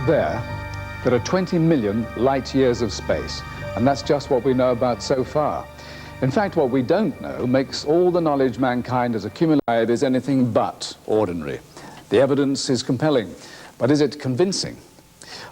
there are 20 million light years of space, and that's just what we know about so far. In fact, what we don't know makes all the knowledge mankind has accumulated is anything but ordinary. The evidence is compelling, but is it convincing?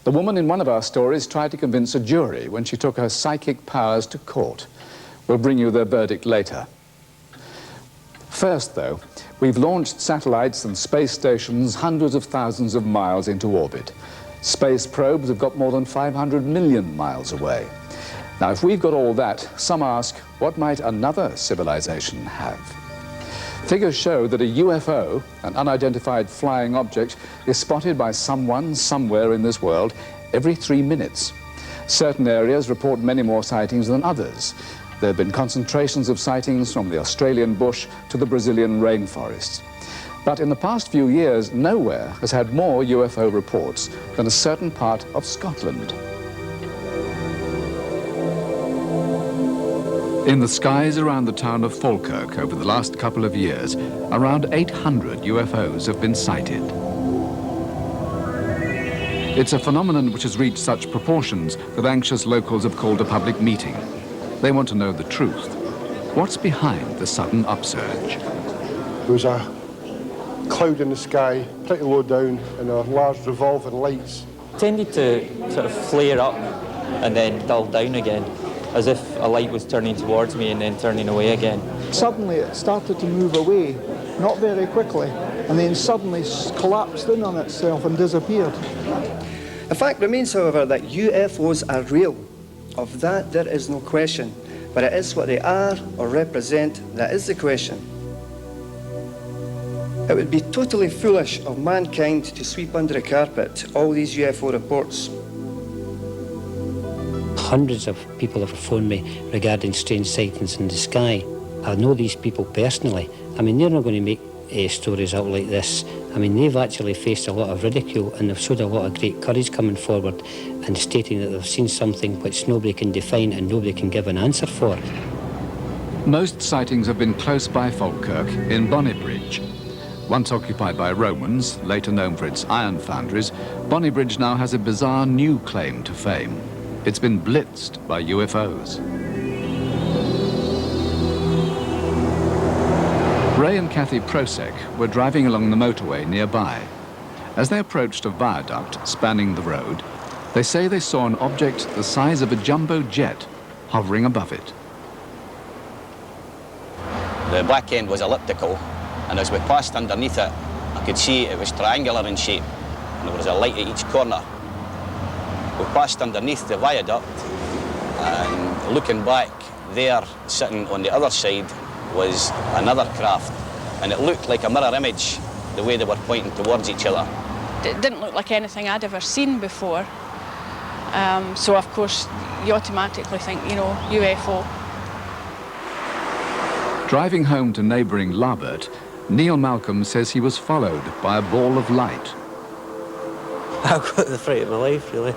The woman in one of our stories tried to convince a jury when she took her psychic powers to court. We'll bring you their verdict later. First, though, we've launched satellites and space stations hundreds of thousands of miles into orbit. Space probes have got more than 500 million miles away. Now, if we've got all that, some ask, what might another civilization have? Figures show that a UFO, an unidentified flying object, is spotted by someone somewhere in this world every 3 minutes. Certain areas report many more sightings than others. There have been concentrations of sightings from the Australian bush to the Brazilian rainforests. But in the past few years, nowhere has had more UFO reports than a certain part of Scotland. In the skies around the town of Falkirk over the last couple of years, around 800 UFOs have been sighted. It's a phenomenon which has reached such proportions that anxious locals have called a public meeting. They want to know the truth. What's behind the sudden upsurge? There was a cloud in the sky, pretty low down, and there were large revolving lights. Tended to sort of flare up and then dull down again, as if a light was turning towards me and then turning away again. Suddenly it started to move away, not very quickly, and then suddenly collapsed in on itself and disappeared. The fact remains, however, that UFOs are real. Of that there is no question, but it is what they are or represent that is the question. It would be totally foolish of mankind to sweep under the carpet all these UFO reports. Hundreds of people have phoned me regarding strange sightings in the sky. I know these people personally. I mean, they're not going to make stories out like this. I mean, they've actually faced a lot of ridicule, and they've showed a lot of great courage coming forward and stating that they've seen something which nobody can define and nobody can give an answer for. Most sightings have been close by Falkirk in Bonnybridge. Once occupied by Romans, later known for its iron foundries, Bonnybridge now has a bizarre new claim to fame. It's been blitzed by UFOs. Ray and Kathy Prosek were driving along the motorway nearby. As they approached a viaduct spanning the road, they say they saw an object the size of a jumbo jet hovering above it. The back end was elliptical, and as we passed underneath it, I could see it was triangular in shape, and there was a light at each corner. We passed underneath the viaduct, and looking back, there, sitting on the other side, was another craft, and it looked like a mirror image, the way they were pointing towards each other. It didn't look like anything I'd ever seen before, so of course you automatically think, you know, UFO. Driving home to neighbouring Larbert, Neil Malcolm says he was followed by a ball of light. I got the fright of my life, really.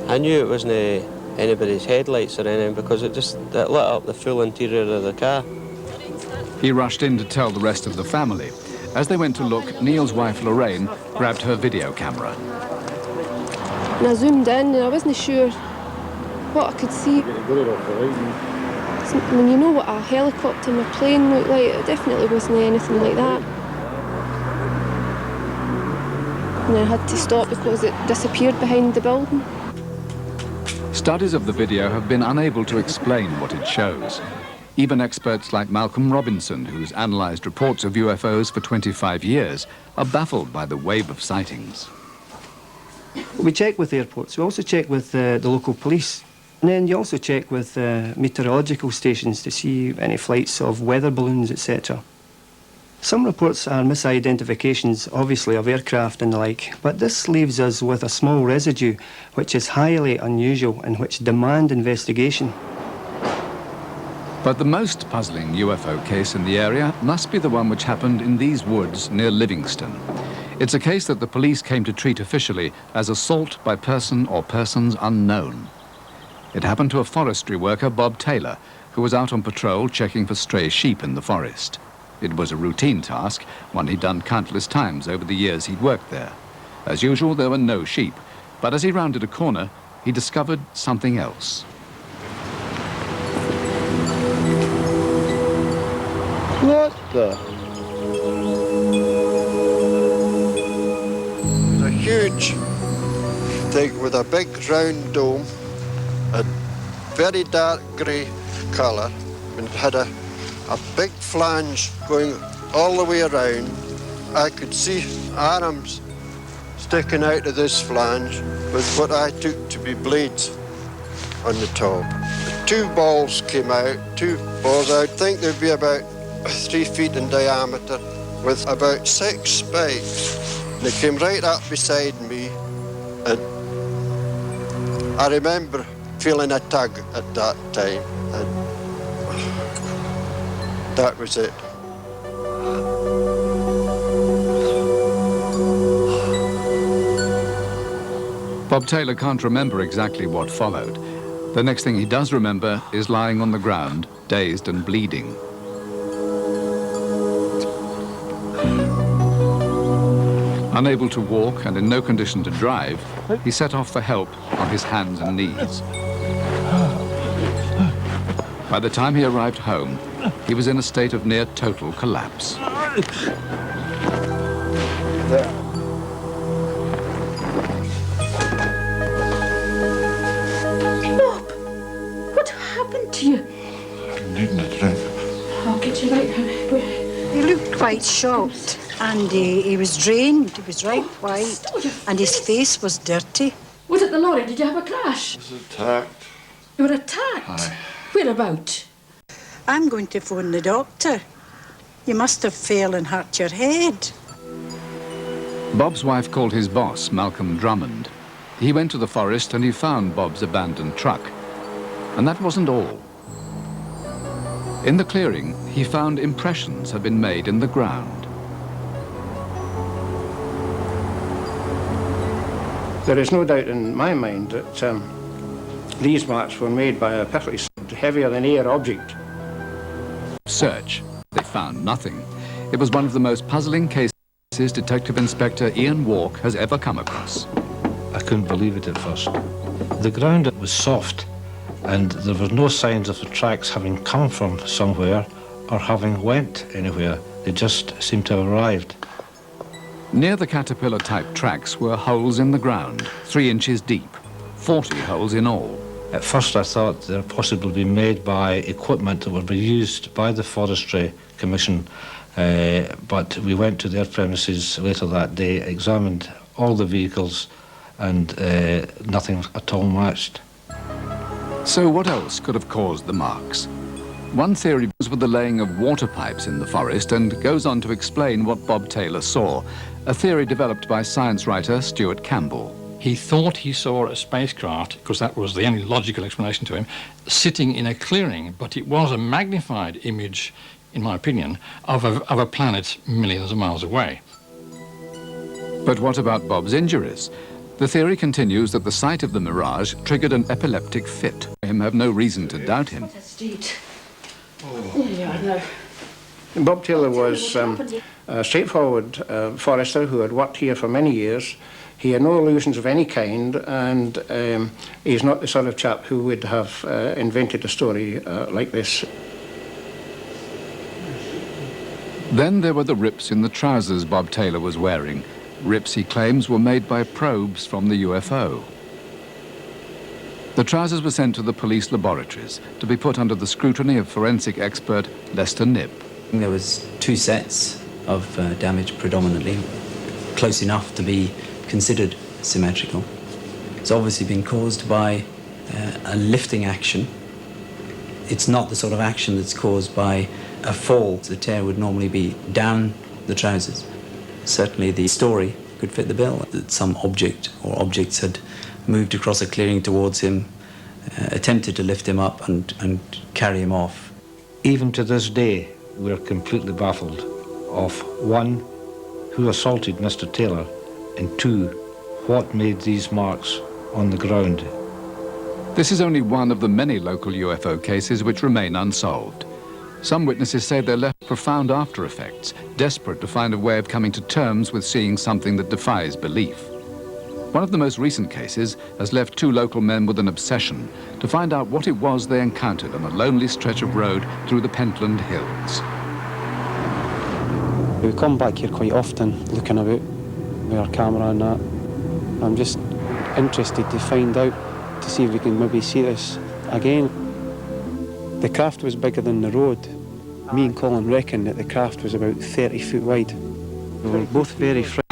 I knew it wasn't anybody's headlights or anything because it lit up the full interior of the car. He rushed in to tell the rest of the family. As they went to look, Neil's wife Lorraine grabbed her video camera. And I zoomed in and I wasn't sure what I could see. When you know what a helicopter and a plane looked like, it definitely wasn't anything like that. And I had to stop because it disappeared behind the building. Studies of the video have been unable to explain what it shows. Even experts like Malcolm Robinson, who's analysed reports of UFOs for 25 years, are baffled by the wave of sightings. We check with airports, we also check with the local police. And then you also check with meteorological stations to see any flights of weather balloons, etc. Some reports are misidentifications, obviously, of aircraft and the like, but this leaves us with a small residue which is highly unusual and which demand investigation. But the most puzzling UFO case in the area must be the one which happened in these woods near Livingston. It's a case that the police came to treat officially as assault by person or persons unknown. It happened to a forestry worker, Bob Taylor, who was out on patrol checking for stray sheep in the forest. It was a routine task, one he'd done countless times over the years he'd worked there. As usual, there were no sheep, But as he rounded a corner, he discovered something else. What the? It was a huge thing with a big round dome, a very dark grey colour, and it had a big flange going all the way around. I could see arms sticking out of this flange with what I took to be blades on the top. Two balls came out, two balls. I would think they'd be about 3 feet in diameter with about 6 spikes. They came right up beside me, and I remember feeling a tug at that time, and that was it. Bob Taylor can't remember exactly what followed. The next thing he does remember is lying on the ground, dazed and bleeding. Unable to walk and in no condition to drive, he set off for help on his hands and knees. By the time he arrived home, he was in a state of near total collapse. There. Bob, what happened to you? Needing a drink. I'll get you right. He looked quite shocked, and he was drained. He was right white, and his face was dirty. Was it the lorry? Did you have a crash? I was attacked. You were attacked? Aye. Whereabout? I'm going to phone the doctor. You must have fell and hurt your head. Bob's wife called his boss, Malcolm Drummond. He went to the forest and he found Bob's abandoned truck. And that wasn't all. In the clearing, he found impressions had been made in the ground. There is no doubt in my mind that these marks were made by a perfectly heavier than air object. Search. They found nothing. It was one of the most puzzling cases Detective Inspector Ian Walk has ever come across. I couldn't believe it at first. The ground was soft, and there were no signs of the tracks having come from somewhere or having went anywhere. They just seemed to have arrived. Near the caterpillar-type tracks were holes in the ground, 3 inches deep, 40 holes in all. At first I thought they were possibly being made by equipment that would be used by the Forestry Commission, but we went to their premises later that day, examined all the vehicles, and nothing at all matched. So what else could have caused the marks? One theory was with the laying of water pipes in the forest and goes on to explain what Bob Taylor saw, a theory developed by science writer Stuart Campbell. He thought he saw a spacecraft, because that was the only logical explanation to him, sitting in a clearing, but it was a magnified image, in my opinion, of a planet millions of miles away. But what about Bob's injuries? The theory continues that the sight of the mirage triggered an epileptic fit. Him have no reason to doubt him. Bob Taylor was a straightforward forester who had worked here for many years. He had no illusions of any kind, and he's not the sort of chap who would have invented a story like this. Then there were the rips in the trousers Bob Taylor was wearing. Rips, he claims, were made by probes from the UFO. The trousers were sent to the police laboratories to be put under the scrutiny of forensic expert Lester Knibb. There was 2 sets of damage predominantly, close enough to be considered symmetrical. It's obviously been caused by a lifting action. It's not the sort of action that's caused by a fall. The tear would normally be down the trousers. Certainly the story could fit the bill, that some object or objects had moved across a clearing towards him, attempted to lift him up and carry him off. Even to this day, we're completely baffled of 1, who assaulted Mr. Taylor, and 2, what made these marks on the ground. This is only one of the many local UFO cases which remain unsolved. Some witnesses say they left profound after effects, desperate to find a way of coming to terms with seeing something that defies belief. One of the most recent cases has left two local men with an obsession to find out what it was they encountered on a lonely stretch of road through the Pentland Hills. We come back here quite often, looking about with our camera and that. I'm just interested to find out, to see if we can maybe see this again. The craft was bigger than the road. Me and Colin reckon that the craft was about 30 foot wide. We were both very frightened.